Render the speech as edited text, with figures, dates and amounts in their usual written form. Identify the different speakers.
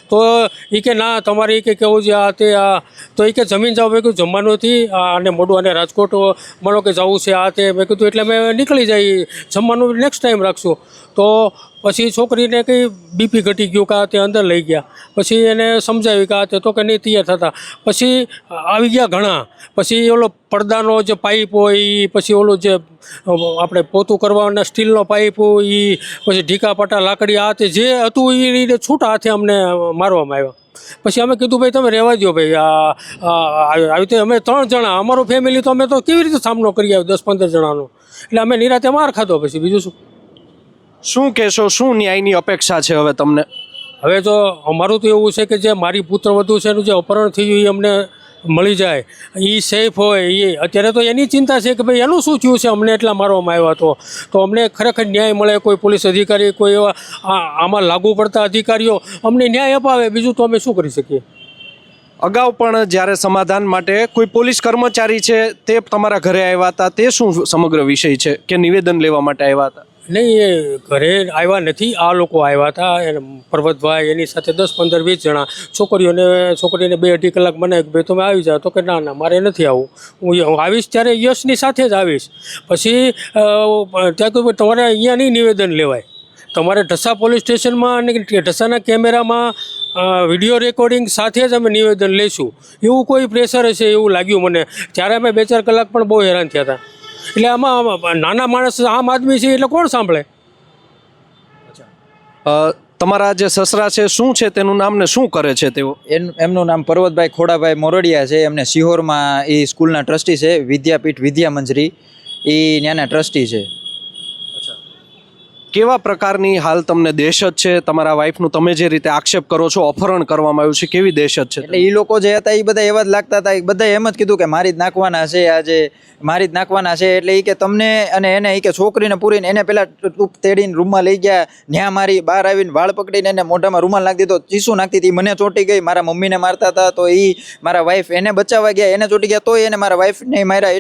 Speaker 1: તો એ કે ના તમારે એ કે કેવું છે આ તે આ, તો એ કે જમીન જાઓ. મેં કીધું જમવાનું નથી આને મોઢું અને રાજકોટ માનો કે જવું છે આ તે. મેં કીધું એટલે મેં નીકળી જાય, જમવાનું નેક્સ્ટ ટાઈમ રાખશું. તો પછી છોકરીને કંઈ બીપી ઘટી ગયું કે આ તે અંદર લઈ ગયા. પછી એને સમજાવ્યું કે આ તે, તો કે નહીં તૈયાર થતા. પછી આવી ગયા ઘણા. પછી ઓલો પડદાનો જે પાઇપ હોય એ, પછી ઓલું જે આપણે પોતું કરવાના સ્ટીલનો પાઇપ એ, પછી ઢીકાપટા લાકડી આ તે જે હતું એ છૂટા હાથે અમને મારવામાં આવ્યા. પછી અમે કીધું ભાઈ તમે રહેવા દો ભાઈ, આવી રીતે અમે 3 જણા, અમારું ફેમિલી તો અમે તો કેવી રીતે સામનો કરી આવ્યો 10-15 જણાનો. એટલે અમે નિરાતે માર ખાધો. પછી બીજું
Speaker 2: શું કહેશો, શું ન્યાયની અપેક્ષા છે હવે તમને?
Speaker 1: હવે તો અમારું તો એવું છે કે જે મારી પુત્રવધુ છે એનું જે અપહરણ થયું એ અમને મળી જાય, એ સેફ હોય. એ અત્યારે તો એની ચિંતા છે કે ભાઈ એનું શું થયું છે, અમને એટલા મારવામાં આવ્યા. તો અમને ખરેખર ન્યાય મળે. કોઈ પોલીસ અધિકારી, કોઈ એવા આમાં લાગુ પડતા અધિકારીઓ અમને ન્યાય અપાવે. બીજું તો અમે શું કરી શકીએ?
Speaker 2: અગાઉ પણ જ્યારે સમાધાન માટે કોઈ પોલીસ કર્મચારી છે તે તમારા ઘરે આવ્યા હતા, તે શું સમગ્ર વિષય છે કે નિવેદન લેવા માટે આવ્યા હતા?
Speaker 1: નહીં, એ ઘરે આવ્યા નથી. આ લોકો આવ્યા હતા, એને પર્વતભાઈ એની સાથે 10-15-20 જણા. છોકરીને 2-2.5 કલાક મને ભાઈ તમે આવી જાઓ. તો કે ના ના મારે નથી આવવું, હું આવીશ ત્યારે યશની સાથે જ આવીશ. પછી ત્યાં તો તમારે અહીંયા નહીં નિવેદન લેવાય, તમારે ઢસા પોલીસ સ્ટેશનમાં અને ઢસાના કેમેરામાં વિડીયો રેકોર્ડિંગ સાથે જ અમે નિવેદન લઈશું. એવું કોઈ પ્રેશર હશે એવું લાગ્યું મને. ત્યારે અમે 2-4 કલાક પણ બહુ હેરાન થયા હતા. એટલે આમાં નાના માણસ, આમ આદમી છે એટલે કોણ સાંભળે?
Speaker 2: તમારા જે સસરા છે શું છે તેનું નામ ને શું કરે છે તેઓ?
Speaker 3: એમનું નામ પર્વતભાઈ ખોડાભાઈ મોરડિયા છે. એમને સિહોરમાં એ સ્કૂલના ટ્રસ્ટી છે, વિદ્યાપીઠ વિદ્યામંજરી, એ ત્યાંના ટ્રસ્ટી છે.
Speaker 2: કેવા પ્રકારની હાલ તમને દહેશત છે તમારા વાઈફનું? તમે જે રીતે આક્ષેપ કરો છો અપહરણ કરવામાં આવ્યું છે, કેવી દહેશત છે?
Speaker 3: એટલે એ લોકો જે હતા એ બધા એવા જ લાગતા હતા. બધા એમ જ કીધું કે મારી જ નાખવાના છે, આજે મારી જ નાખવાના છે. એટલે એ કે તમને અને એને એ કે છોકરીને પૂરીને એને પેલા ટૂંક તેડીને રૂમમાં લઈ ગયા. ન્યા મારી બહાર આવીને વાળ પકડીને એને મોઢામાં રૂમાલ નાખી દીધો. ચીસુ નાખતી હતી, મને ચોંટી ગઈ. મારા મમ્મીને મારતા હતા તો એ મારા વાઈફ એને બચાવવા ગયા, એને ચોંટી ગયા તોય એને મારા વાઈફને માર્યા.